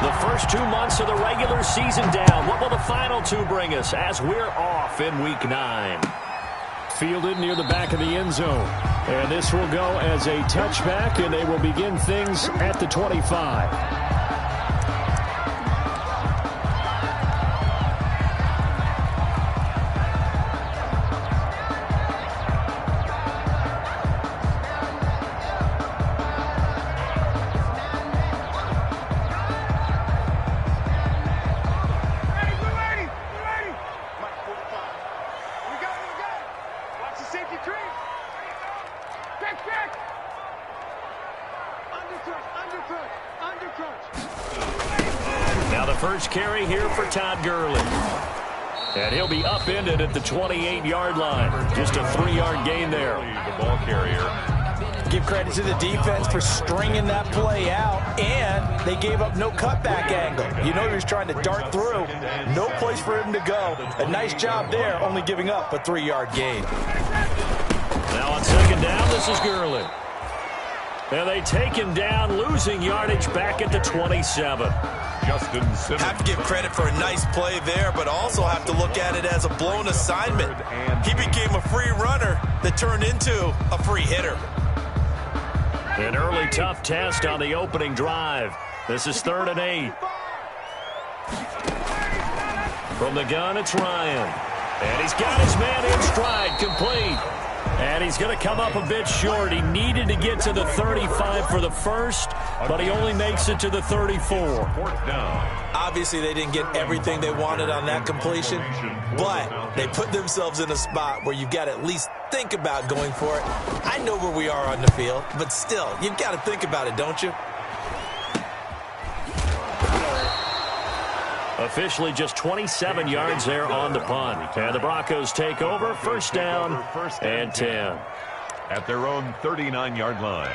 The first 2 months of the regular season down. What will the final 2 bring us as we're off in Week 9? Fielded near the back of the end zone. And this will go as a touchback, and they will begin things at the 25. Now the first carry here for Todd Gurley. And he'll be upended at the 28-yard line. Just a 3-yard gain there. The ball carrier. Give credit to the defense for stringing that play out, and they gave up no cutback angle. You know he was trying to dart through. No place for him to go. A nice job there, only giving up a 3-yard gain. Now on second down, this is Gurley. And they take him down, losing yardage back at the 27. Justin Simmons. Have to give credit for a nice play there, but also have to look at it as a blown assignment. He became a free runner that turned into a free hitter. An early tough test on the opening drive. This is 3rd and 8. From the gun, it's Ryan. And he's got his man in stride, complete. And he's going to come up a bit short. He needed to get to the 35 for the first, but he only makes it to the 34. Obviously, they didn't get everything they wanted on that completion, but they put themselves in a spot where you've got to at least think about going for it. I know where we are on the field, but still, you've got to think about it, don't you? Officially just 27 yards there on the punt. And the Broncos take over, first down and 10. At their own 39-yard line.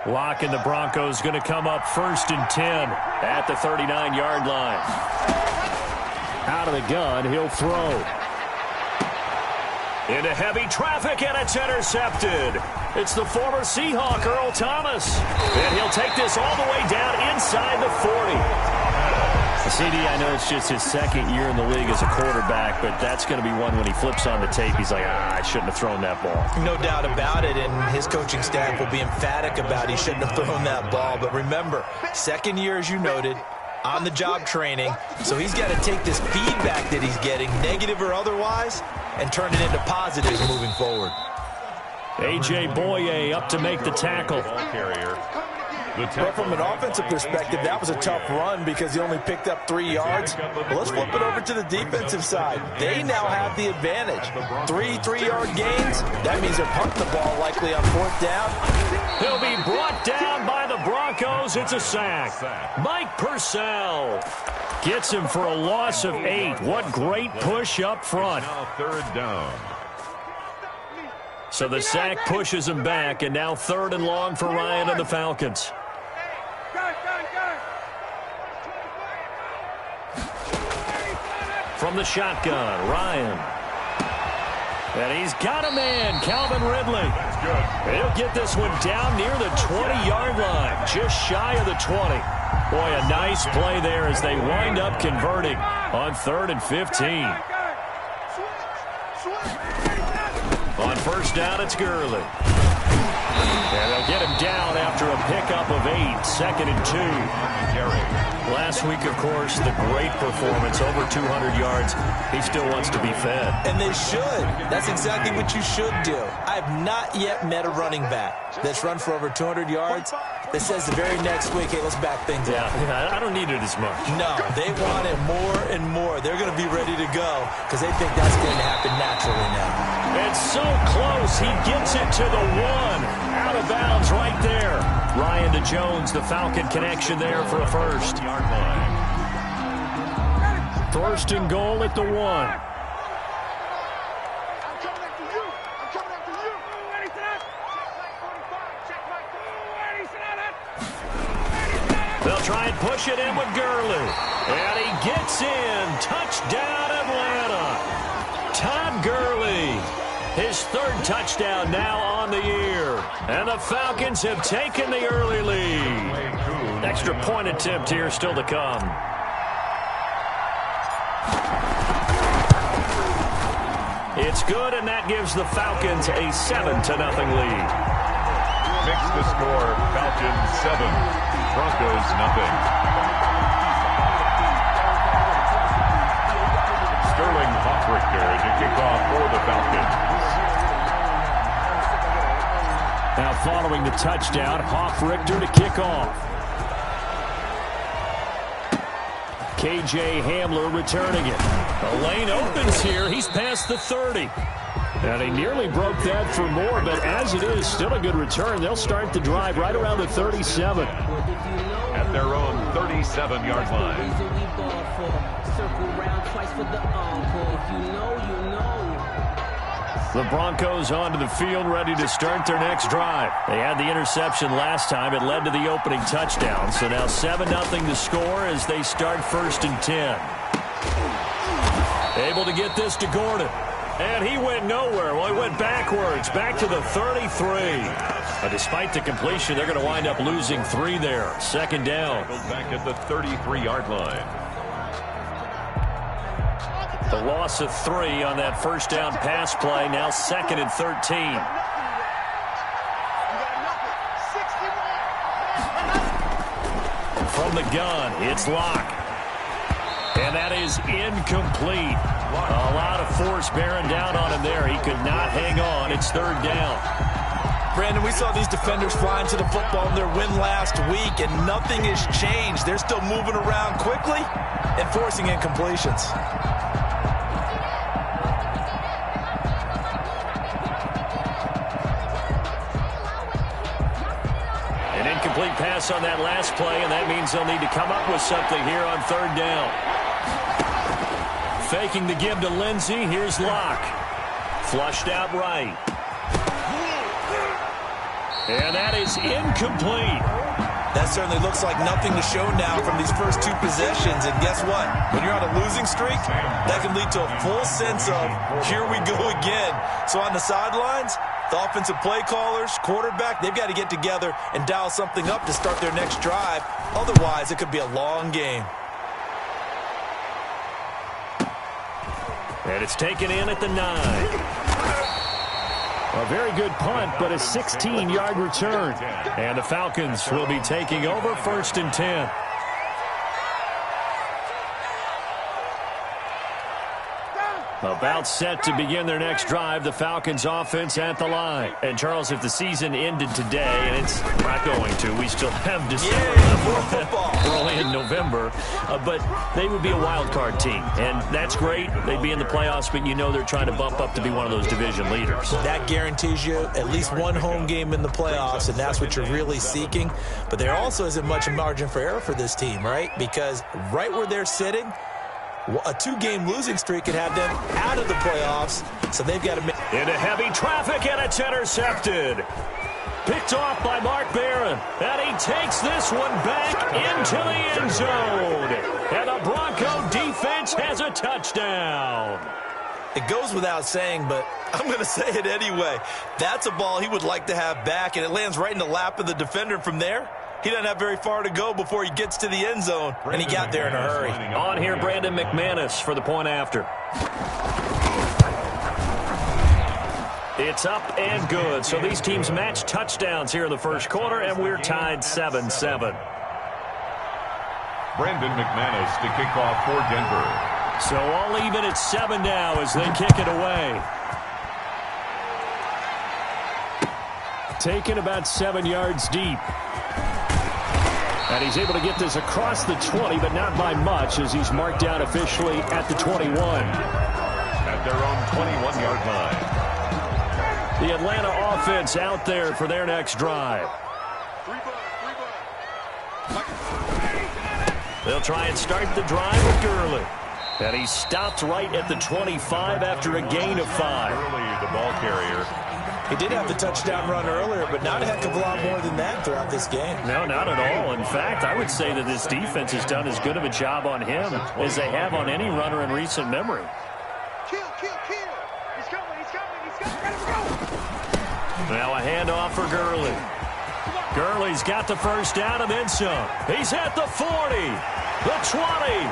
Lock and the Broncos going to come up 1st and 10 at the 39-yard line. Out of the gun, he'll throw. Into heavy traffic, and it's intercepted. It's the former Seahawk, Earl Thomas. And he'll take this all the way down inside the 40. CD, I know it's just his 2nd year in the league as a quarterback, but that's going to be one when he flips on the tape, he's like, I shouldn't have thrown that ball. No doubt about it, and his coaching staff will be emphatic about he shouldn't have thrown that ball. But remember, 2nd year, as you noted, on-the-job training, so he's got to take this feedback that he's getting, negative or otherwise, and turn it into positives moving forward. A.J. Boye up to make the tackle. But from an offensive perspective, that was a tough run because he only picked up 3 yards. Well, let's flip it over to the defensive side. They now have the advantage. 3 3-yard gains. That means they're punting the ball likely on 4th down. He'll be brought down by the Broncos. It's a sack. Mike Purcell gets him for a loss of 8. What great push up front. Now 3rd down. So the sack pushes him back, and now 3rd and long for Ryan and the Falcons. From the shotgun, Ryan. And he's got a man, Calvin Ridley. He'll get this one down near the 20-yard line, just shy of the 20. Boy, a nice play there as they wind up converting on 3rd and 15. On first down, it's Gurley. And they'll get him down after a pickup of 8, 2nd and 2. Last week, of course, the great performance, over 200 yards. He still wants to be fed. And they should. That's exactly what you should do. I have not yet met a running back that's run for over 200 yards that says the very next week, hey, let's back things up. Yeah, I don't need it as much. No, they want it more and more. They're going to be ready to go because they think that's going to happen naturally now. It's so close. He gets it to the 1. Out of bounds right there. Ryan to Jones, the Falcon connection there for a first. 1st and goal at the 1. They'll try and push it in with Gurley. And he gets in. Touchdown, Atlanta. Todd Gurley His third touchdown now on the year. And the Falcons have taken the early lead. Extra point attempt here still to come. It's good, and that gives the Falcons a 7-0 lead. Makes the score Falcons 7, Broncos nothing. Sterling Hoffrichter to kick off for the Falcons. Now following the touchdown, Hoffrichter to kick off. KJ Hamler returning it. The lane opens here. He's past the 30. And he nearly broke that for more, but as it is, still a good return. They'll start the drive right around the 37. At their own 37-yard line. The Broncos onto the field, ready to start their next drive. They had the interception last time. It led to the opening touchdown. So now 7-0 to score as they start 1st and 10. Able to get this to Gordon. And he went nowhere. Well, he went backwards, back to the 33. Despite the completion, they're going to wind up losing 3 there. 2nd down. Back at the 33-yard line. The loss of 3 on that 1st down pass play. Now 2nd and 13. From the gun, it's Locke. And that is incomplete. A lot of force bearing down on him there. He could not hang on. It's 3rd down. Brandon, we saw these defenders flying to the football in their win last week, and nothing has changed. They're still moving around quickly and forcing incompletions. An incomplete pass on that last play, and that means they'll need to come up with something here on 3rd down. Faking the give to Lindsey. Here's Locke. Flushed out right. And that is incomplete. That certainly looks like nothing to show now from these first 2 possessions. And guess what? When you're on a losing streak, that can lead to a full sense of, here we go again. So on the sidelines, the offensive play callers, quarterback, they've got to get together and dial something up to start their next drive. Otherwise, it could be a long game. And it's taken in at the 9. A very good punt, but a 16-yard return. And the Falcons will be taking over 1st and 10. About set to begin their next drive, the Falcons offense at the line. And Charles, if the season ended today, and it's not going to, we still have December left. We're only in November, but they would be a wild card team. And that's great. They'd be in the playoffs, but you know they're trying to bump up to be one of those division leaders. That guarantees you at least one home game in the playoffs, and that's what you're really seeking. But there also isn't much margin for error for this team, right? Because right where they're sitting, a 2-game losing streak could have them out of the playoffs, so they've got to make... Into heavy traffic, and it's intercepted. Picked off by Mark Barron, and he takes this one back into the end zone. And the Bronco defense has a touchdown. It goes without saying, but I'm going to say it anyway. That's a ball he would like to have back, and it lands right in the lap of the defender from there. He doesn't have very far to go before he gets to the end zone, and he got there in a hurry. On here, Brandon McManus for the point after. It's up and good. So these teams match touchdowns here in the 1st quarter, and we're tied 7-7. Brandon McManus to kick off for Denver. So all even at 7 now as they kick it away. Taken about 7 yards deep. And he's able to get this across the 20, but not by much, as he's marked down officially at the 21. At their own 21-yard line. The Atlanta offense out there for their next drive. They'll try and start the drive with Gurley. And he stopped right at the 25 after a gain of 5. Gurley, the ball carrier. He did have the touchdown run earlier, but not a heck of a lot more than that throughout this game. No, not at all. In fact, I would say that this defense has done as good of a job on him as they have on any runner in recent memory. Kill. He's coming. Now a handoff for Gurley. Gurley's got the first down and then some. He's at the 40, the 20,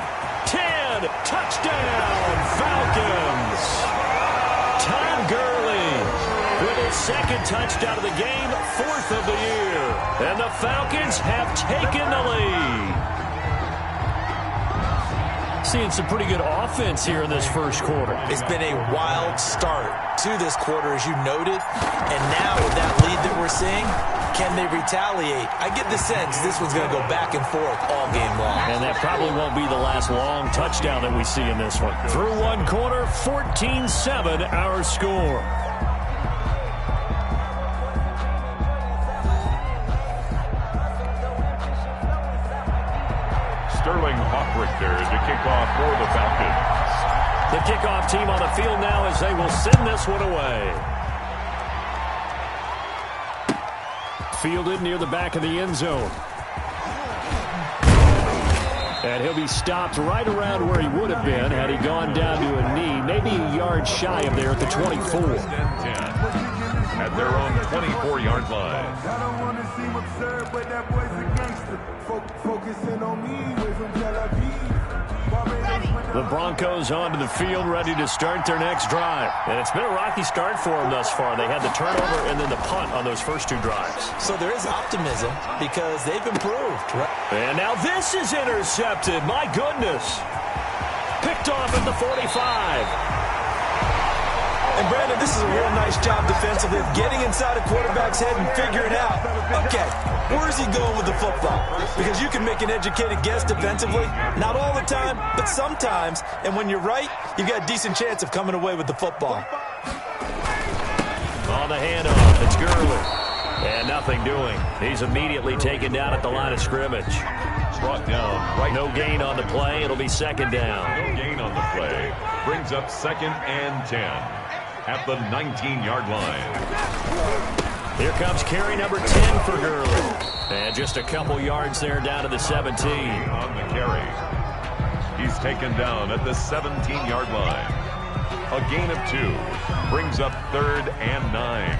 10, touchdown, Falcons. Tom Gurley with his second touchdown of the game, 4th of the year. And the Falcons have taken the lead. Seeing some pretty good offense here in this first quarter. It's been a wild start to this quarter, as you noted. And now with that lead that we're seeing, can they retaliate? I get the sense this one's going to go back and forth all game long. And that probably won't be the last long touchdown that we see in this one. Through one quarter, 14-7 our score. Sterling Hawkrichter to kick off for the Falcons. The kickoff team on the field now as they will send this one away. Fielded near the back of the end zone. And he'll be stopped right around where he would have been had he gone down to a knee, maybe a yard shy of there at the 24. At their own 24-yard line. I don't want to seem absurd, but that boy's a gangster. Focusing on me, way from Tel Aviv. The Broncos onto the field, ready to start their next drive. And it's been a rocky start for them thus far. They had the turnover and then the punt on those first two drives. So there is optimism because they've improved. Right? And now this is intercepted. My goodness. Picked off at the 45. And, Brandon, this is a real nice job defensively of getting inside a quarterback's head and figuring out, okay, where is he going with the football? Because you can make an educated guess defensively. Not all the time, but sometimes. And when you're right, you've got a decent chance of coming away with the football. On the handoff, it's Gurley. And nothing doing. He's immediately taken down at the line of scrimmage. Brought down right. No gain on the play. It'll be second down. No gain on the play. Brings up 2nd and 10. At the 19-yard line. Here comes carry number 10 for Gurley. And just a couple yards there down to the 17. On the carry. He's taken down at the 17-yard line. A gain of 2. Brings up 3rd and 9.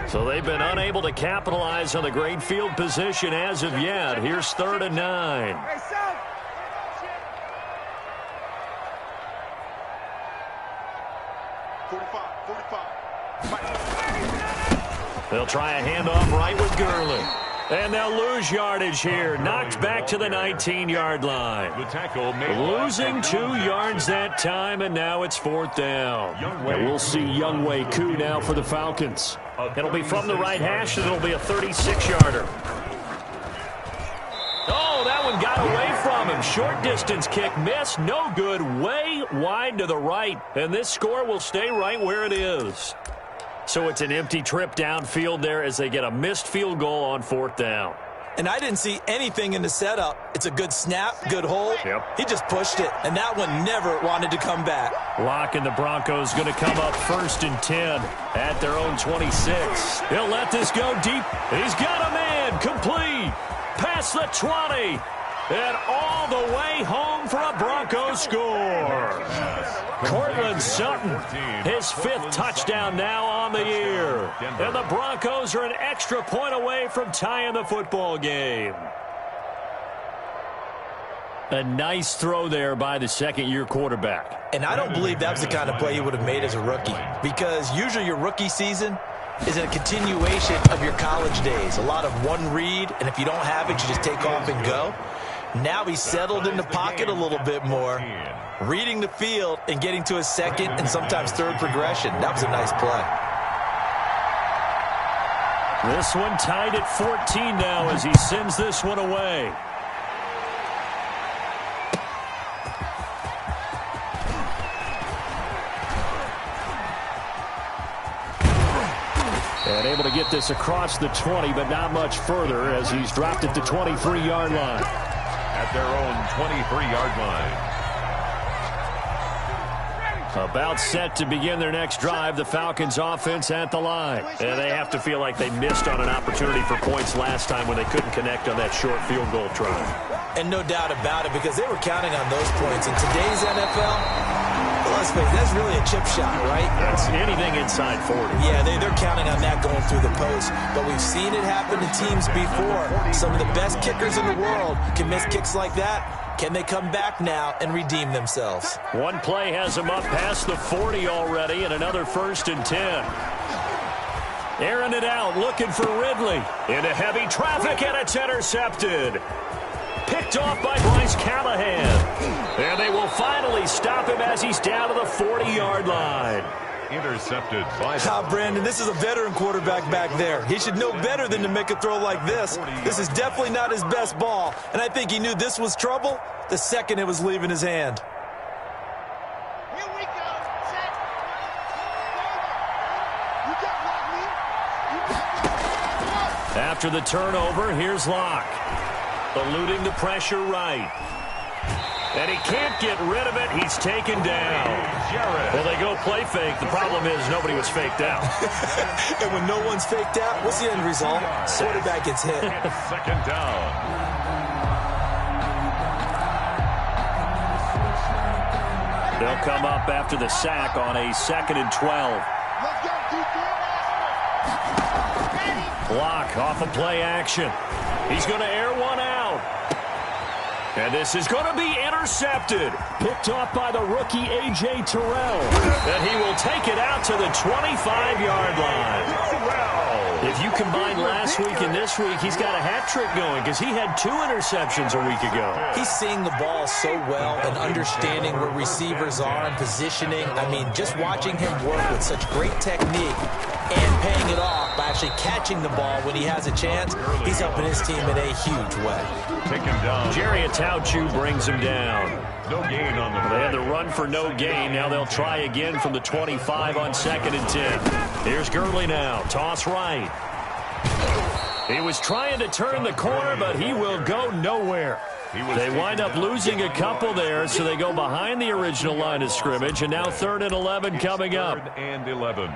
So they've been unable to capitalize on the great field position as of yet. Here's 3rd and 9. They'll try a handoff right with Gurley. And they'll lose yardage here. Knocked back to the 19-yard line. The tackle made losing 2 yards that time, and now it's 4th down. And we'll see Younghoe Koo now for the Falcons. It'll be from the right hash, and it'll be a 36-yarder. Oh, that one got away from him. Short distance kick missed. No good. Way wide to the right. And this score will stay right where it is. So it's an empty trip downfield there as they get a missed field goal on 4th down. And I didn't see anything in the setup. It's a good snap, good hold. Yep. He just pushed it, and that one never wanted to come back. Locke and the Broncos going to come up 1st and 10 at their own 26. He'll let this go deep. He's got a man complete. Past the 20. And all the way home for a Broncos score. Cortland Sutton, his 5th touchdown now on the year. And the Broncos are an extra point away from tying the football game. A nice throw there by the second-year quarterback. And I don't believe that was the kind of play he would have made as a rookie. Because usually your rookie season is a continuation of your college days. A lot of one read, and if you don't have it, you just take off and go. Now he's settled in the pocket a little bit more, reading the field and getting to his 2nd and sometimes 3rd progression. That was a nice play. This one tied at 14 now as he sends this one away. And able to get this across the 20, but not much further as he's dropped at the 23-yard line. At their own 23-yard line. About set to begin their next drive, the Falcons offense at the line. And they have to feel like they missed on an opportunity for points last time when they couldn't connect on that short field goal try. And no doubt about it, because they were counting on those points. In today's NFL, let's let's face it, that's really a chip shot, right? That's anything inside 40. Yeah, they're counting on that going through the post. But we've seen it happen to teams before. Some of the best kickers in the world can miss kicks like that. Can they come back now and redeem themselves? One play has them up past the 40 already, and another 1st and 10. Airing it out, looking for Ridley. Into heavy traffic, and it's intercepted. Picked off by Bryce Callahan. And they will finally stop him as he's down to the 40-yard line. Intercepted by... Brandon, this is a veteran quarterback back there. He should know better than to make a throw like this. This is definitely not his best ball, and I think he knew this was trouble the second it was leaving his hand. Here we go. Set. You got me. After the turnover, here's Locke. Eluding the pressure right. And he can't get rid of it. He's taken down. Well, they go play fake. The problem is nobody was faked out. And when no one's faked out, what's the end result? Quarterback gets hit. Second down. They'll come up after the sack on a 2nd and 12. Let's go, defense. Block off of play action. He's going to air one out. And this is going to be intercepted. Picked off by the rookie A.J. Terrell. And he will take it out to the 25-yard line. If you combine last week and this week, he's got a hat trick going because he had 2 interceptions a week ago. He's seeing the ball so well and understanding where receivers are and positioning. I mean, just watching him work with such great technique and paying it off by actually catching the ball when he has a chance, he's helping his team in a huge way. Take him down. Jerry Atauchu brings him down. No gain on the They play. had the run for no gain. Now they'll try again from the 25 on 2nd and 10. Here's Gurley now. Toss right. He was trying to turn the corner, but he will go nowhere. They wind up losing a couple there, so they go behind the original line of scrimmage, and now 3rd and 11 coming up. 3rd and 11.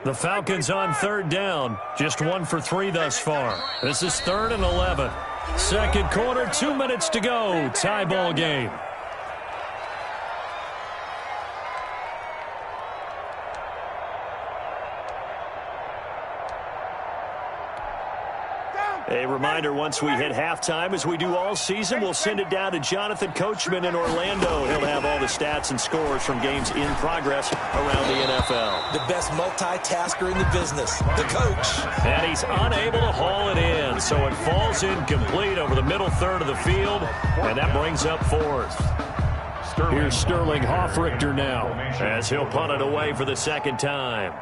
The Falcons on 3rd down. Just 1 for 3 thus far. This is 3rd and 11. Second quarter, 2 minutes to go. Tie ball game. A reminder, once we hit halftime, as we do all season, we'll send it down to Jonathan Coachman in Orlando. He'll have all the stats and scores from games in progress around the NFL. The best multitasker in the business, the coach. And he's unable to haul it in, so it falls incomplete over the middle third of the field, and that brings up 4th. Here's Sterling Hoffrichter now, as he'll punt it away for the 2nd time.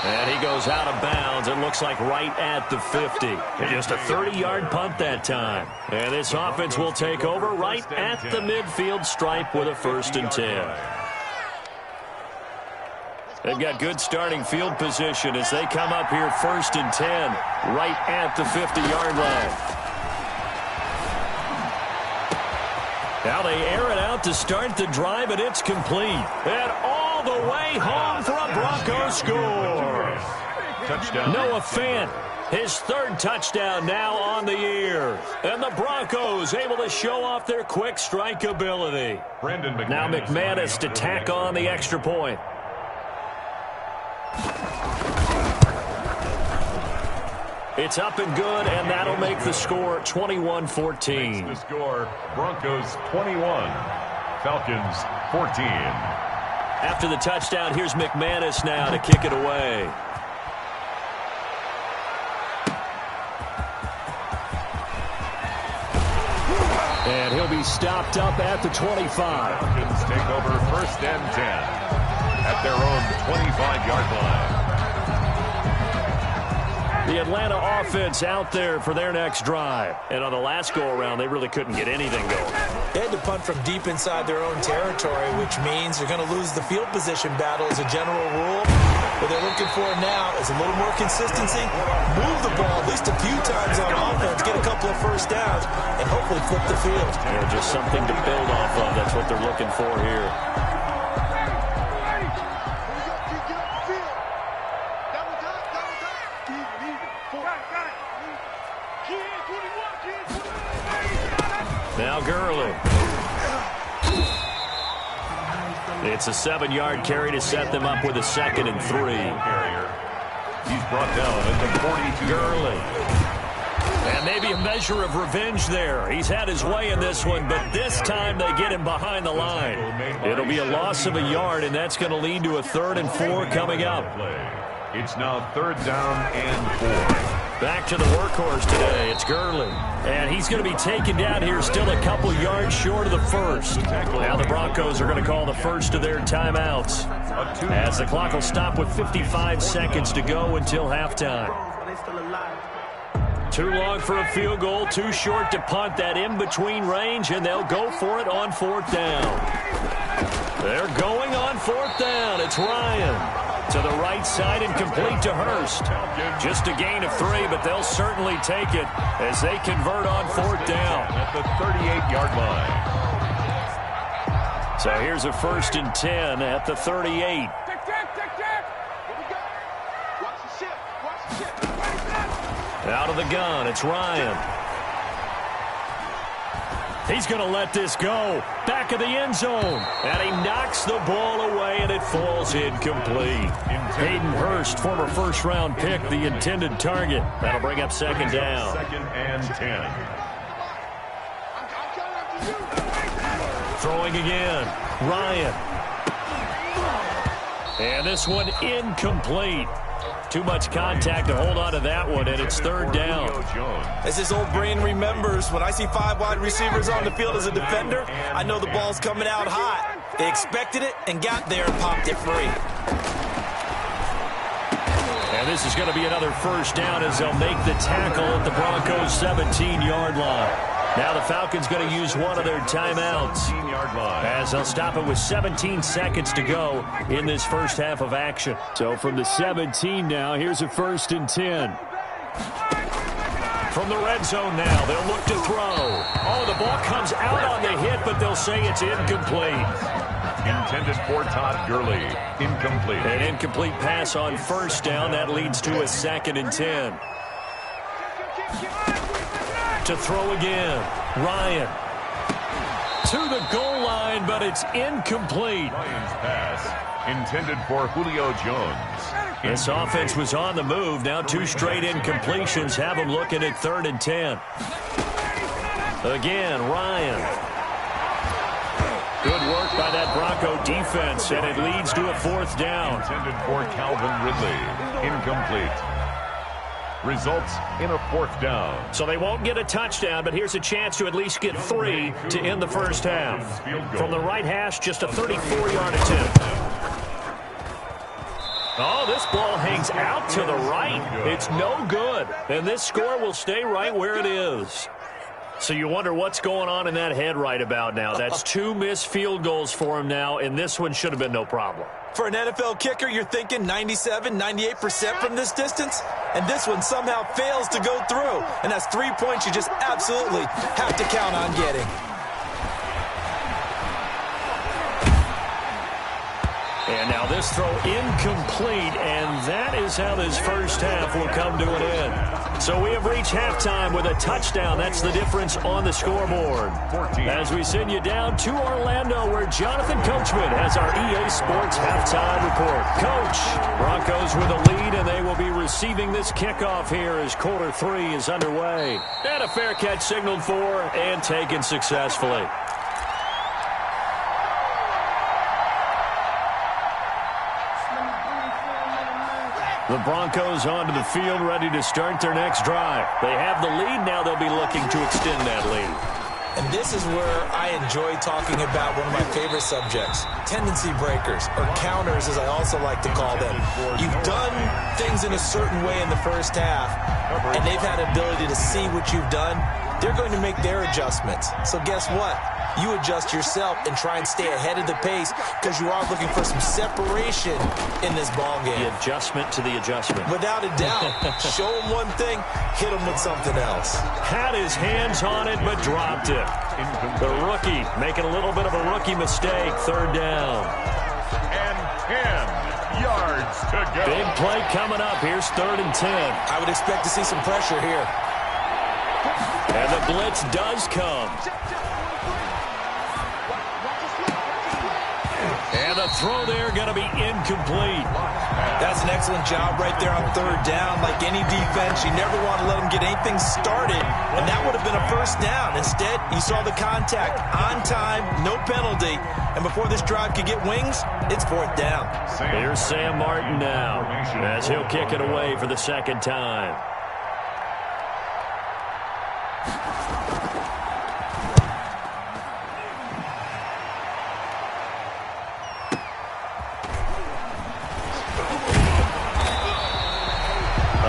And he goes out of bounds. It looks like right at the 50. Just a 30-yard punt that time. And this offense will take over right at the midfield stripe with a 1st and 10. They've got good starting field position as they come up here 1st and 10 right at the 50-yard line. Now they air it out to start the drive, and it's complete. And all the way home for a Broncos score. Touchdown. Noah Fant, his 3rd touchdown now on the year. And the Broncos able to show off their quick strike ability. Now McManus to tack on the extra point. It's up and good, and that'll make the score 21-14. The score, Broncos 21, Falcons 14. After the touchdown, here's McManus now to kick it away. And he'll be stopped up at the 25. Falcons take over 1st and 10 at their own 25-yard line. The Atlanta offense out there for their next drive. And on the last go-around, they really couldn't get anything going. They had to punt from deep inside their own territory, which means they're going to lose the field position battle as a general rule. What they're looking for now is a little more consistency, move the ball at least a few times on offense, get a couple of 1st downs, and hopefully flip the field. Just something to build off of. That's what they're looking for here. It's a 7-yard carry to set them up with a 2nd and 3. He's brought down at the 42. Gurley. And maybe a measure of revenge there. He's had his way in this one, but this time they get him behind the line. It'll be a loss of a yard, and that's going to lead to a 3rd and 4 coming up. It's now 3rd down and 4. Back to the workhorse today. It's Gurley. And he's going to be taken down here still a couple yards short of the 1st. Now the Broncos are going to call the first of their timeouts, as the clock will stop with 55 seconds to go until halftime. Too long for a field goal, too short to punt. That in-between range, and they'll go for it on 4th down. They're going on 4th down. It's Ryan. To the right side and complete to Hurst. Just a gain of 3, but they'll certainly take it as they convert on 4th down. At the 38-yard line. So here's a 1st and 10 at the 38. Out of the gun, it's Ryan. He's going to let this go. Back of the end zone. And he knocks the ball away, and it falls incomplete. Hayden Hurst, former first-round pick, the intended target. That'll bring up 2nd down. 2nd and 10. Throwing again. Ryan. And this one incomplete. Too much contact to hold on to that one, and it's 3rd down. As his old brain remembers, when I see 5 wide receivers on the field as a defender, I know the ball's coming out hot. They expected it and got there and popped it free. And this is going to be another 1st down as they'll make the tackle at the Broncos' 17-yard line. Now the Falcons going to use one of their timeouts as they'll stop it with 17 seconds to go in this first half of action. So from the 17 now, here's a 1st and 10. From the red zone now, they'll look to throw. Oh, the ball comes out on the hit, but they'll say it's incomplete. Intended for Todd Gurley. Incomplete. An incomplete pass on 1st down. That leads to a 2nd and 10. To throw again. Ryan. To the goal line, but it's incomplete. Ryan's pass. Intended for Julio Jones. This offense was on the move. Now 2 straight incompletions have them looking at 3rd and 10. Again, Ryan. Good work by that Bronco defense, and it leads to a 4th down. Intended for Calvin Ridley. Incomplete. Results in a 4th down. So they won't get a touchdown, but here's a chance to at least get 3 to end the first half. From the right hash, just a 34-yard attempt. Oh, this ball hangs out to the right. It's no good, and this score will stay right where it is. So you wonder what's going on in that head right about now. That's 2 missed field goals for him now, and this one should have been no problem. For an NFL kicker, you're thinking 97, 98% from this distance, and this one somehow fails to go through. And that's 3 points you just absolutely have to count on getting. And now this throw incomplete, and that is how this first half will come to an end. So we have reached halftime with a touchdown. That's the difference on the scoreboard. As we send you down to Orlando, where Jonathan Coachman has our EA Sports halftime report. Coach, Broncos with a lead, and they will be receiving this kickoff here as quarter 3 is underway. And a fair catch signaled for and taken successfully. The Broncos onto the field, ready to start their next drive. They have the lead. Now they'll be looking to extend that lead. And this is where I enjoy talking about one of my favorite subjects, tendency breakers, or counters, as I also like to call them. You've done things in a certain way in the first half, and they've had an ability to see what you've done. They're going to make their adjustments. So guess what? You adjust yourself and try and stay ahead of the pace because you are looking for some separation in this ball game. The adjustment to the adjustment. Without a doubt. Show them one thing, hit them with something else. Had his hands on it, but dropped it. The rookie making a little bit of a rookie mistake. 3rd down. And 10 yards to go. Big play coming up. Here's 3rd and 10. I would expect to see some pressure here. And the blitz does come. And the throw there going to be incomplete. That's an excellent job right there on third down. Like any defense, you never want to let them get anything started, and that would have been a first down. Instead, you saw the contact on time, no penalty, and before this drive could get wings, it's fourth down. Here's Sam Martin now as he'll kick it away for the second time.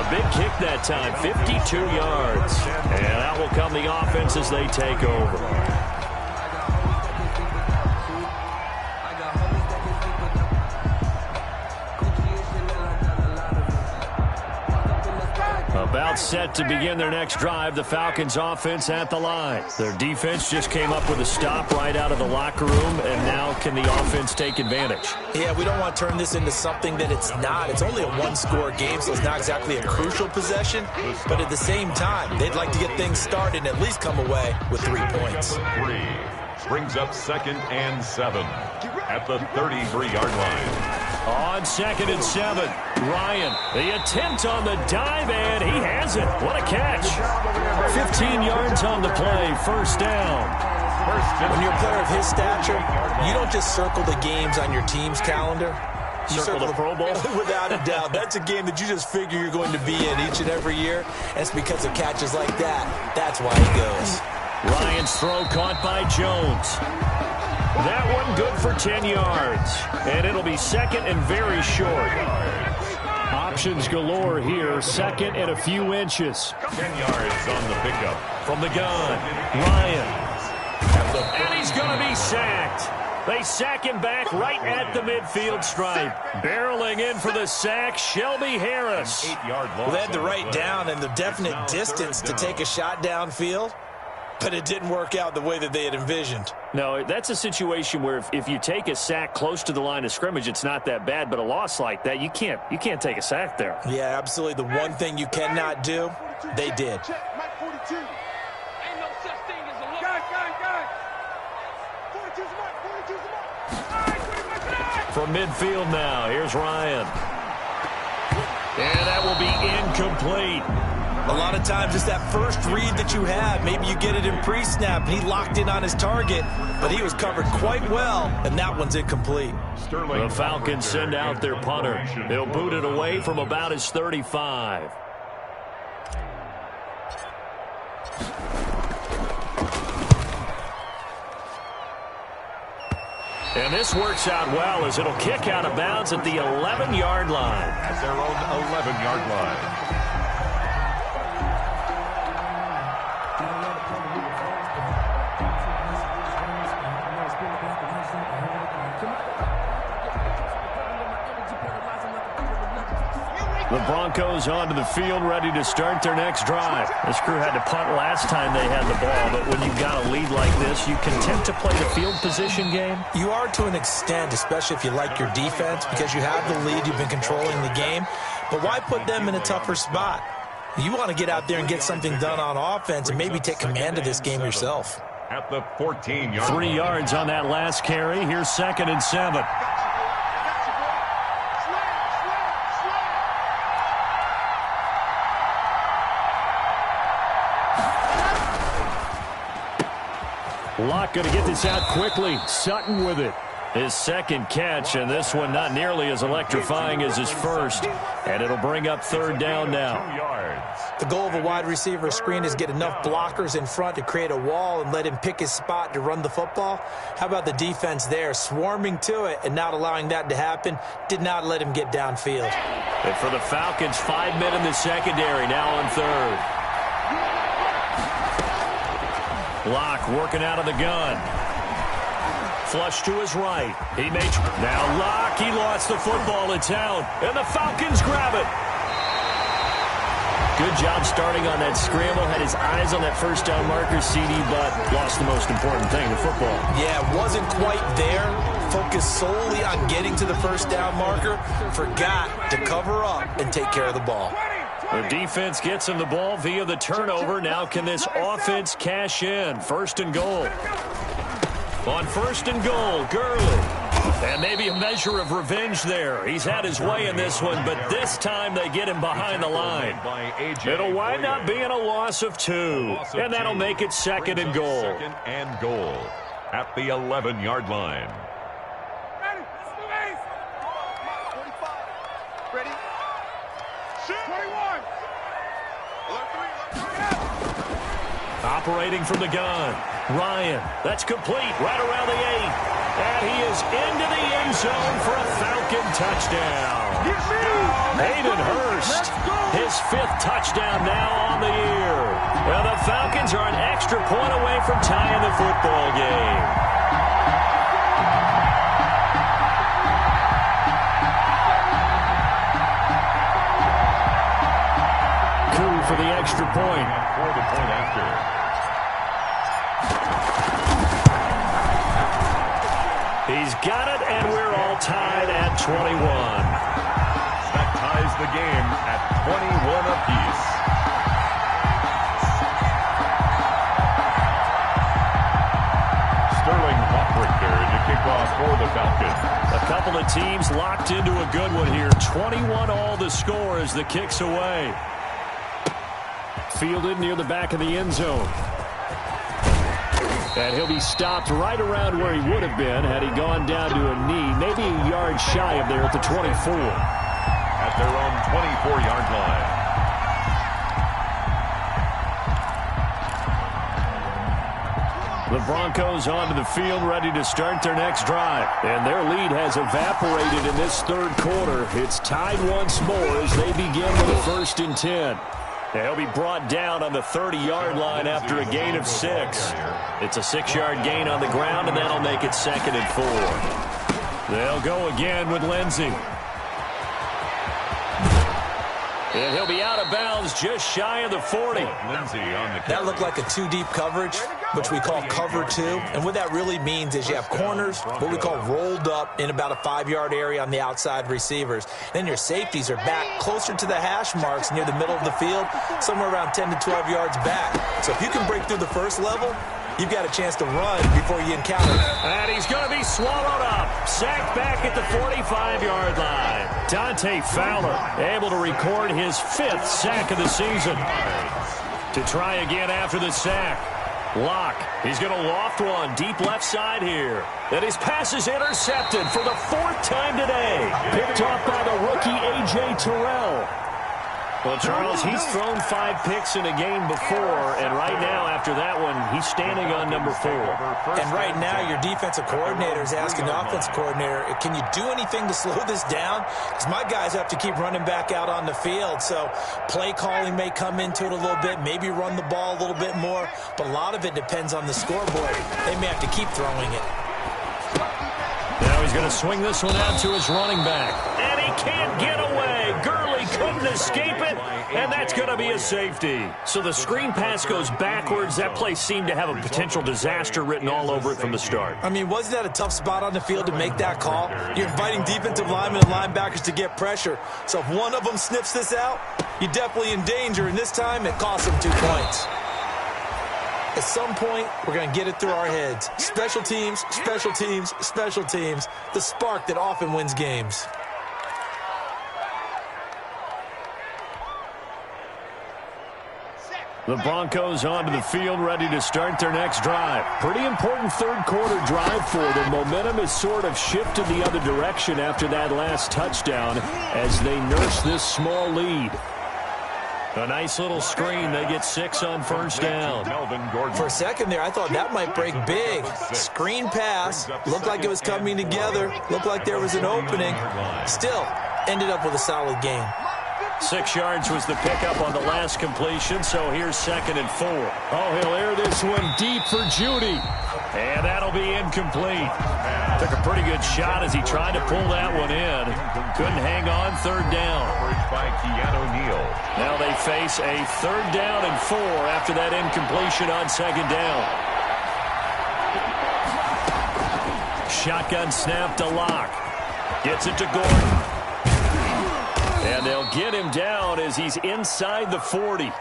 Big kick that time, 52 yards. And out will come the offense as they take over. About set to begin their next drive, the Falcons offense at the line. Their defense just came up with a stop right out of the locker room, and now can the offense take advantage? Yeah, we don't want to turn this into something that it's not. It's only a one-score game, so it's not exactly a crucial possession, but at the same time, they'd like to get things started and at least come away with 3 points. Brings up 2nd and 7 at the 33-yard line. On 2nd and 7, Ryan, the attempt on the dive, and he has it. What a catch. 15 yards on the play, first down. When you're a player of his stature, you don't just circle the games on your team's calendar. You circle the Pro Bowl? Without a doubt. That's a game that you just figure you're going to be in each and every year, and it's because of catches like that. That's why he goes. Ryan's throw caught by Jones. That one good for 10 yards. And it'll be second and very short. Options galore here. Second and a few inches. 10 yards on the pickup. From the gun, Ryan. And he's going to be sacked. They sack him back right at the midfield stripe. Barreling in for the sack, Shelby Harris. 8-yard loss. Well, they had the right down and the definite distance to take a shot downfield, but it didn't work out the way that they had envisioned. No, that's a situation where if you take a sack close to the line of scrimmage, it's not that bad, but a loss like that, you can't take a sack there. Yeah, absolutely. The one thing you cannot do, they did. From midfield now, here's Ryan. And that will be incomplete. A lot of times it's that first read that you have. Maybe you get it in pre-snap, and he locked in on his target, but he was covered quite well, and that one's incomplete. The Falcons send out their punter. They'll boot it away from about his 35. And this works out well as it'll kick out of bounds at the 11-yard line. At their own 11-yard line. The Broncos onto the field, ready to start their next drive. This crew had to punt last time they had the ball, but when you've got a lead like this, you content to play the field position game? You are to an extent, especially if you like your defense, because you have the lead, you've been controlling the game. But why put them in a tougher spot? You want to get out there and get something done on offense and maybe take command of this game yourself. At the 14-yard 3 yards on that last carry. Here's 2nd and 7. Locke going to get this out quickly. Sutton with it. His second catch, and this one not nearly as electrifying as his first. And it'll bring up third down now. 2 yards. The goal of a wide receiver screen is get enough blockers in front to create a wall and let him pick his spot to run the football. How about the defense there, swarming to it and not allowing that to happen? Did not let him get downfield. And for the Falcons, 5 men in the secondary, now on third. Locke working out of the gun. Flush to his right. He made. Now Locke, he lost the football. It's out. And the Falcons grab it. Good job starting on that scramble. Had his eyes on that first down marker, CD, but lost the most important thing, the football. Yeah, wasn't quite there. Focused solely on getting to the first down marker. Forgot to cover up and take care of the ball. The defense gets him the ball via the turnover. Now can this offense cash in? First and goal. On first and goal, Gurley. And maybe a measure of revenge there. He's had his way in this one, but this time they get him behind the line. It'll wind up being a loss of 2, and that'll make it 2nd and goal. 2nd and goal at the 11-yard line. Ready? Shoot. 21. Operating from the gun. Ryan, that's complete right around the 8. And he is into the end zone for a Falcon touchdown. Hayden Hurst, his 5th touchdown now on the year. Well, the Falcons are an extra point away from tying the football game. Coup for the extra point. For the point after. He's got it, and we're all tied at 21. That ties the game at 21 apiece. Sterling Hoffrichter to kick off for the Falcons. A couple of teams locked into a good one here. 21 all the score as the kick's away. Fielded near the back of the end zone. And he'll be stopped right around where he would have been had he gone down to a knee, maybe a yard shy of there at the 24. At their own 24-yard line. The Broncos onto the field, ready to start their next drive. And their lead has evaporated in this 3rd quarter. It's tied once more as they begin with a 1st and 10. They'll be brought down on the 30-yard line after a gain of 6. It's a 6-yard gain on the ground, and that'll make it 2nd and 4. They'll go again with Lindsey. And he'll be out of bounds just shy of the 40. Lindsey on the That looked like a 2-deep coverage, which we call cover 2. And what that really means is you have corners, what we call rolled up in about a 5-yard area on the outside receivers. Then your safeties are back closer to the hash marks near the middle of the field, somewhere around 10 to 12 yards back. So if you can break through the first level, you've got a chance to run before you encounter it. And he's going to be swallowed up. Sacked back at the 45-yard line. Dante Fowler able to record his 5th sack of the season. To try again after the sack. Locke, he's going to loft one deep left side here. And his pass is intercepted for the 4th time today. Picked off by the rookie A.J. Terrell. Well, Charles, he's thrown 5 picks in a game before, and right now, after that one, he's standing on number 4. And right now, your defensive coordinator is asking the offensive coordinator, can you do anything to slow this down? Because my guys have to keep running back out on the field, so play calling may come into it a little bit, maybe run the ball a little bit more, but a lot of it depends on the scoreboard. They may have to keep throwing it. Now he's going to swing this one out to his running back. And he can't get away. Gurley couldn't escape it, and that's going to be a safety. So the screen pass goes backwards. That play seemed to have a potential disaster written all over it from the start. I mean, wasn't that a tough spot on the field to make that call? You're inviting defensive linemen and linebackers to get pressure. So if one of them sniffs this out, you're definitely in danger, and this time it costs them 2 points. At some point, we're going to get it through our heads. Special teams, special teams, special teams. The spark that often wins games. The Broncos onto the field, ready to start their next drive. Pretty important 3rd quarter drive for them. Momentum has sort of shifted the other direction after that last touchdown as they nurse this small lead. A nice little screen. They get 6 on 1st down. For a second there, I thought that might break big. Screen pass. Looked like it was coming together. Looked like there was an opening. Still, ended up with a solid gain. 6 yards was the pickup on the last completion, so here's 2nd and 4. Oh, he'll air this one deep for Judy. And that'll be incomplete. Took a pretty good shot as he tried to pull that one in. Couldn't hang on, 3rd down. By Keanu Neal. Now they face a 3rd down and 4 after that incompletion on 2nd down. Shotgun snap to Locke. Gets it to Gordon. And they'll get him down as he's inside the 40.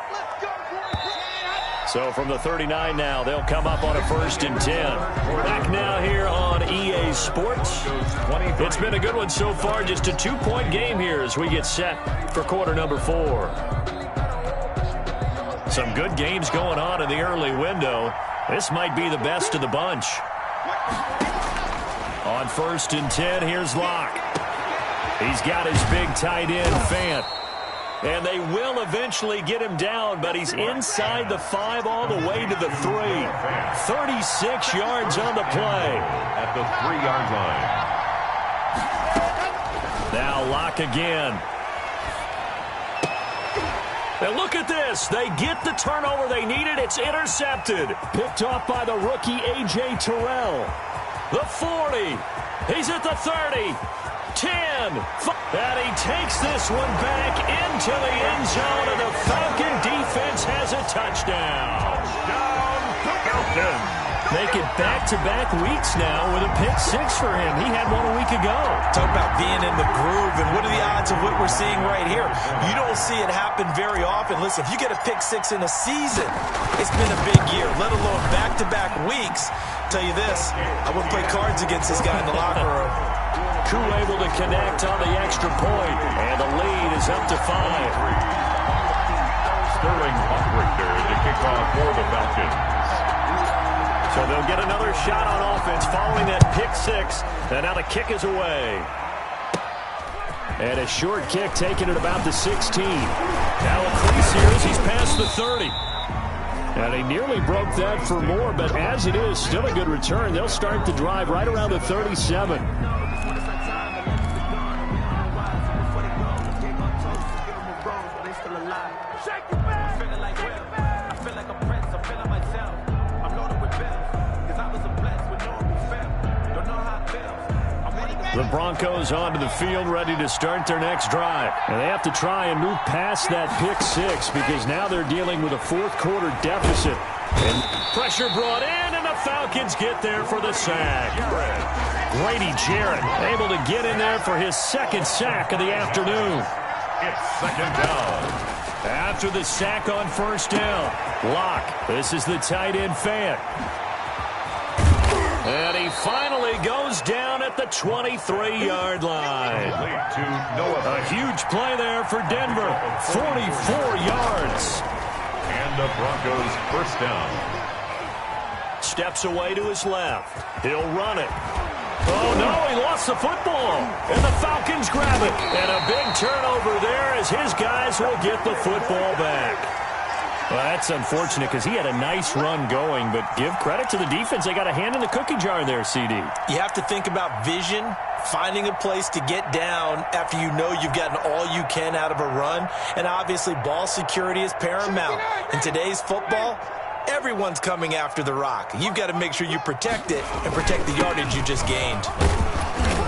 So from the 39 now, they'll come up on a 1st and 10. Back now here on EA Sports. It's been a good one so far. Just a 2-point game here as we get set for quarter number 4. Some good games going on in the early window. This might be the best of the bunch. On 1st and 10, here's Locke. He's got his big tight end, Fant. And they will eventually get him down, but he's inside the 5 all the way to the 3. 36 yards on the play. At the 3-yard line. Now Locke again. And look at this. They get the turnover they needed. It's intercepted. Picked off by the rookie A.J. Terrell. The 40. He's at the 30. 10. And he takes this one back into the end zone, and the Falcon defense has a touchdown. Falcon. Make it back-to-back weeks now with a pick 6 for him. He had one a week ago. Talk about being in the groove, and what are the odds of what we're seeing right here? You don't see it happen very often. Listen, if you get a pick 6 in a season, it's been a big year, let alone back-to-back weeks. Tell you this, I wouldn't play cards against this guy in the locker room. Crew able to connect on the extra point, and the lead is up to 5. Sterling Hawkwrichter to kick off for the Falcons. So they'll get another shot on offense following that pick 6, and now the kick is away. And a short kick taken at about the 16. Now a crease here as he's past the 30. And he nearly broke that for more, but as it is, still a good return. They'll start the drive right around the 37. The Broncos onto the field, ready to start their next drive. And they have to try and move past that pick 6 because now they're dealing with a 4th quarter deficit. And pressure brought in, and the Falcons get there for the sack. Grady Jarrett able to get in there for his 2nd sack of the afternoon. It's 2nd down. After the sack on 1st down, Locke. This is the tight end, Fant. And he finally goes down at the 23-yard line. A huge play there for Denver. 44 yards. And the Broncos 1st down. Steps away to his left. He'll run it. Oh, no, he lost the football. And the Falcons grab it. And a big turnover there as his guys will get the football back. Well, that's unfortunate because he had a nice run going, but give credit to the defense. They got a hand in the cookie jar there, CD. You have to think about vision, finding a place to get down after you know you've gotten all you can out of a run, and obviously ball security is paramount. In today's football, everyone's coming after the rock. You've got to make sure you protect it and protect the yardage you just gained.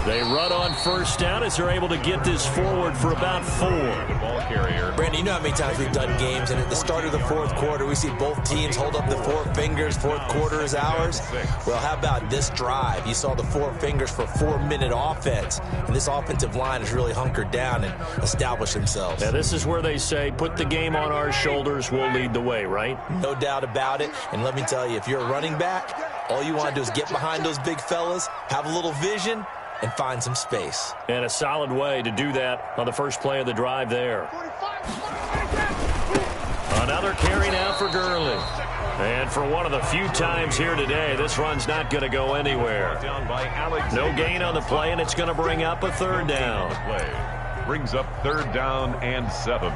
They run on 1st down as they're able to get this forward for about 4. The ball carrier. Brandon, you know how many times we've done games, and at the start of the 4th quarter, we see both teams hold up the 4 fingers, 4th quarter is ours. Well, how about this drive? You saw the 4 fingers for 4-minute offense, and this offensive line has really hunkered down and established themselves. Now, this is where they say, put the game on our shoulders, we'll lead the way, right? No doubt about it, and let me tell you, if you're a running back, all you want to do is get behind those big fellas, have a little vision, and find some space. And a solid way to do that on the first play of the drive there. Another carry now for Gurley. And for one of the few times here today, this run's not going to go anywhere. No gain on the play, and it's going to bring up a 3rd down. Brings up 3rd down and 7.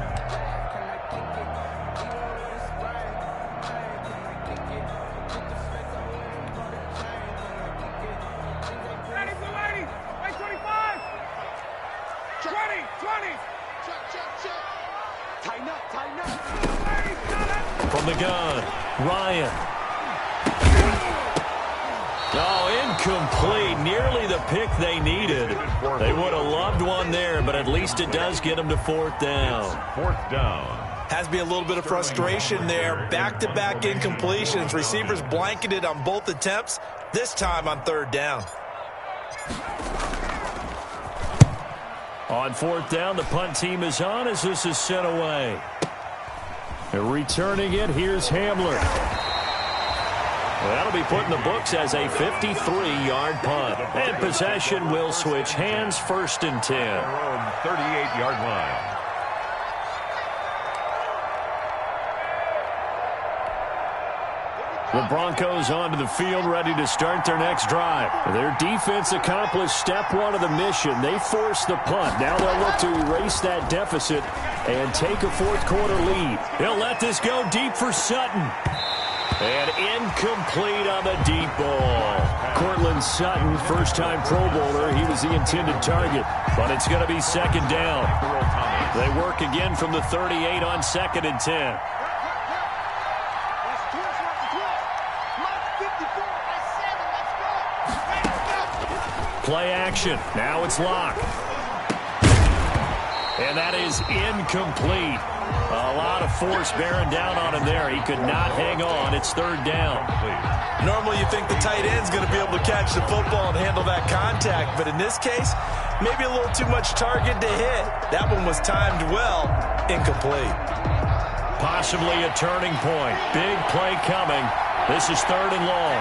From the gun, Ryan. Oh, incomplete. Nearly the pick they needed. They would have loved one there, but at least it does get them to 4th down. 4th down. Has to be a little bit of frustration there. Back-to-back incompletions. Receivers blanketed on both attempts, this time on 3rd down. On 4th down, the punt team is on as this is sent away. Returning it, here's Hamler. That'll be put in the books as a 53-yard punt. And possession will switch hands, 1st and 10. 38-yard line. The Broncos onto the field, ready to start their next drive. Their defense accomplished step 1 of the mission. They forced the punt. Now they'll look to erase that deficit and take a 4th quarter lead. They'll let this go deep for Sutton. And incomplete on the deep ball. Cortland Sutton, first-time Pro Bowler. He was the intended target, but it's going to be 2nd down. They work again from the 38 on 2nd and 10. Play action. Now it's Locke. And that is incomplete. A lot of force bearing down on him there. He could not hang on. It's 3rd down. Normally you think the tight end's going to be able to catch the football and handle that contact, but in this case, maybe a little too much target to hit. That one was timed well. Incomplete. Possibly a turning point. Big play coming. This is 3rd and long.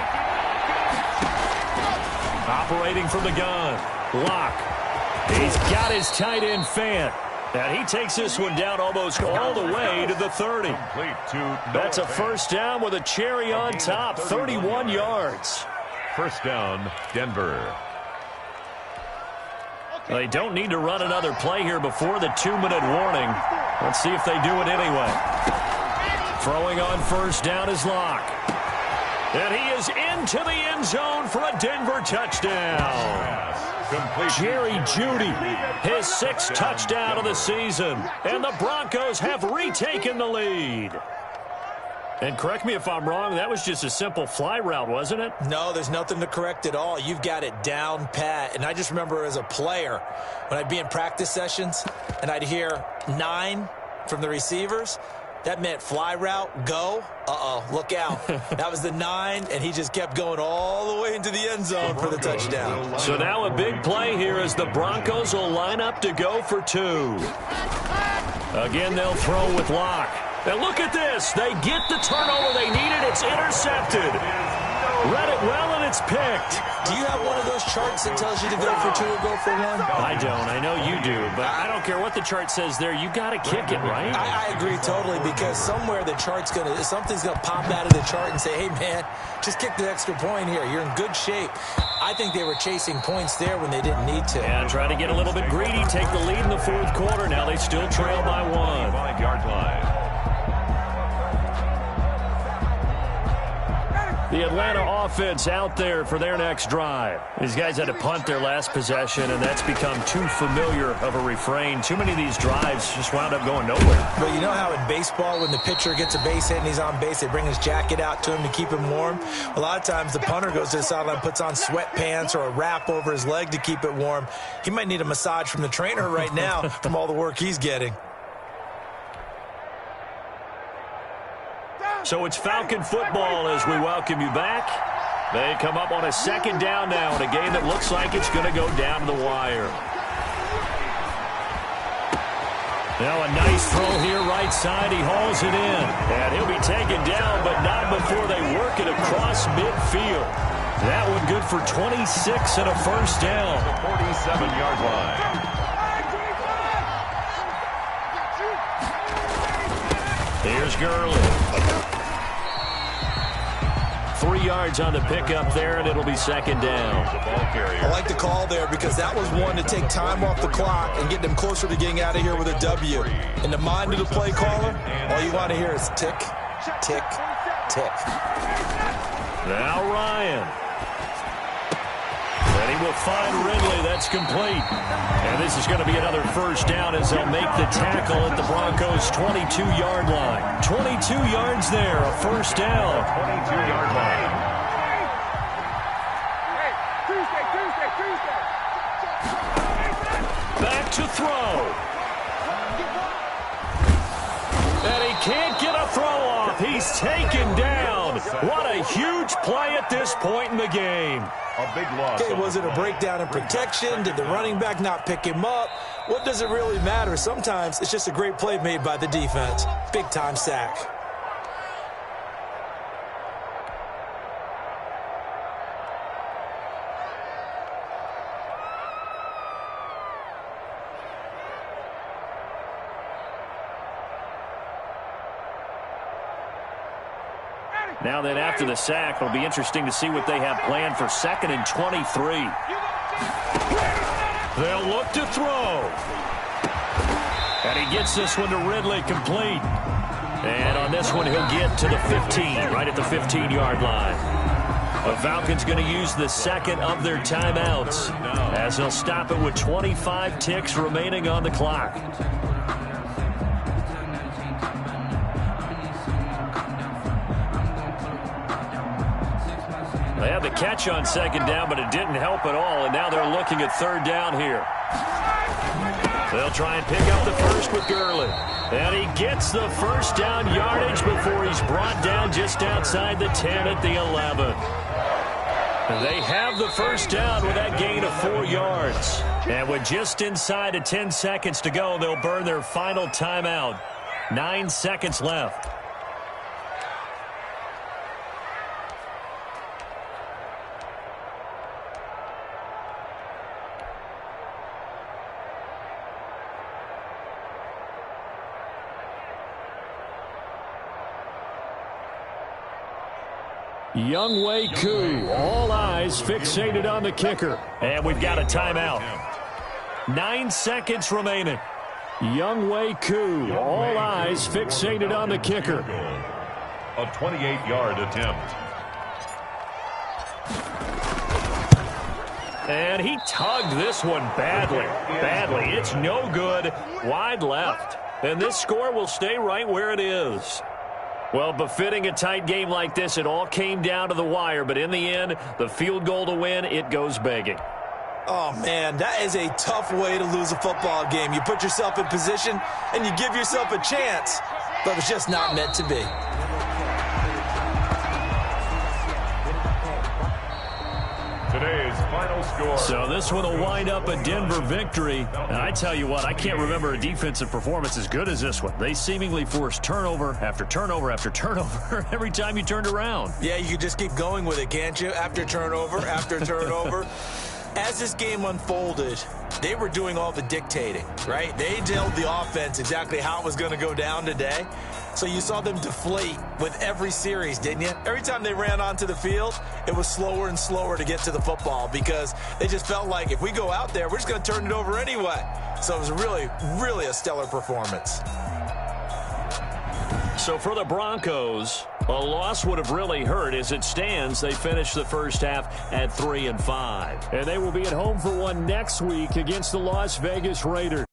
Operating from the gun. Locke. He's got his tight end Fant. And he takes this one down almost all the way to the 30. That's a 1st down with a cherry on top. 31 yards. 1st down, Denver. They don't need to run another play here before the 2-minute warning. Let's see if they do it anyway. Throwing on 1st down is Locke. And he is into the end zone for a Denver touchdown. Jerry Jeudy, his 6th touchdown of the season. And the Broncos have retaken the lead. And correct me if I'm wrong, that was just a simple fly route, wasn't it? No, there's nothing to correct at all. You've got it down pat. And I just remember as a player, when I'd be in practice sessions and I'd hear 9 from the receivers, that meant fly route, go. Uh-oh, look out. That was the 9, and he just kept going all the way into the end zone for the touchdown. So now a big play here as the Broncos will line up to go for 2. Again, they'll throw with Locke. And look at this. They get the turnover they needed. It's intercepted. Read it well, and it's picked. Do you have one of those charts that tells you to go for 2 or go for 1? I don't. I know you do, but I don't care what the chart says there. You got to kick it, right? I agree totally, because somewhere the chart's going to, something's going to pop out of the chart and say, hey, man, just kick the extra point here. You're in good shape. I think they were chasing points there when they didn't need to. And try to get a little bit greedy, take the lead in the 4th quarter. Now they still trail by 1. 5-yard line. The Atlanta offense out there for their next drive. These guys had to punt their last possession, and that's become too familiar of a refrain. Too many of these drives just wound up going nowhere. But you know how in baseball, when the pitcher gets a base hit and he's on base, they bring his jacket out to him to keep him warm? A lot of times the punter goes to the sideline, puts on sweatpants or a wrap over his leg to keep it warm. He might need a massage from the trainer right now from all the work he's getting. So it's Falcon football as we welcome you back. They come up on a 2nd down now in a game that looks like it's going to go down to the wire. Now a nice throw here right side. He hauls it in. And he'll be taken down, but not before they work it across midfield. That one good for 26 and a 1st down. 47-yard line. Here's Gurley. 3 yards on the pickup there, and it'll be 2nd down. I like the call there because that was one to take time off the clock and get them closer to getting out of here with a W. In the mind of the play caller, all you want to hear is tick, tick, tick. Now Ryan. And he will find Ridley. That's complete. And this is going to be another 1st down as they'll make the tackle at the Broncos' 22-yard line. 22 yards there, a 1st down. 22-yard line. Hey, Tuesday. Back to throw. And he can't get a throw off. He's taken down. What a huge play at this point in the game. A big loss. Okay, was it a breakdown in protection? Did the running back not pick him up? What does it really matter? Sometimes it's just a great play made by the defense. Big-time sack. Now then, after the sack, it'll be interesting to see what they have planned for 2nd and 23. They'll look to throw. And he gets this one to Ridley, complete. And on this one, he'll get to the 15, right at the 15-yard line. The Falcons going to use the second of their timeouts, as they'll stop it with 25 ticks remaining on the clock. They had the catch on 2nd down, but it didn't help at all, and now they're looking at 3rd down here. They'll try and pick up the first with Gurley. And he gets the 1st down yardage before he's brought down just outside the 10 at the 11. They have the 1st down with that gain of 4 yards. And with just inside of 10 seconds to go, they'll burn their final timeout. 9 seconds left. Younghoe Koo, all eyes fixated on the kicker. And we've got a timeout. 9 seconds remaining. Younghoe Koo, all eyes fixated on the kicker. A 28-yard attempt. And he tugged this one badly. It's no good. Wide left. And this score will stay right where it is. Well, befitting a tight game like this, it all came down to the wire. But in the end, the field goal to win, it goes begging. Oh, man, that is a tough way to lose a football game. You put yourself in position, and you give yourself a chance. But it's just not meant to be. Today's final score. So this one will wind up a Denver victory. And I tell you what, I can't remember a defensive performance as good as this one. They seemingly forced turnover after turnover after turnover every time you turned around. Yeah, you can just keep going with it, can't you? After turnover, after turnover. As this game unfolded, they were doing all the dictating, right? They told the offense exactly how it was going to go down today. So you saw them deflate with every series, didn't you? Every time they ran onto the field, it was slower and slower to get to the football because they just felt like if we go out there, we're just going to turn it over anyway. So it was really, really a stellar performance. So for the Broncos, a loss would have really hurt. As it stands, they finished the first half at 3-5. And they will be at home for one next week against the Las Vegas Raiders.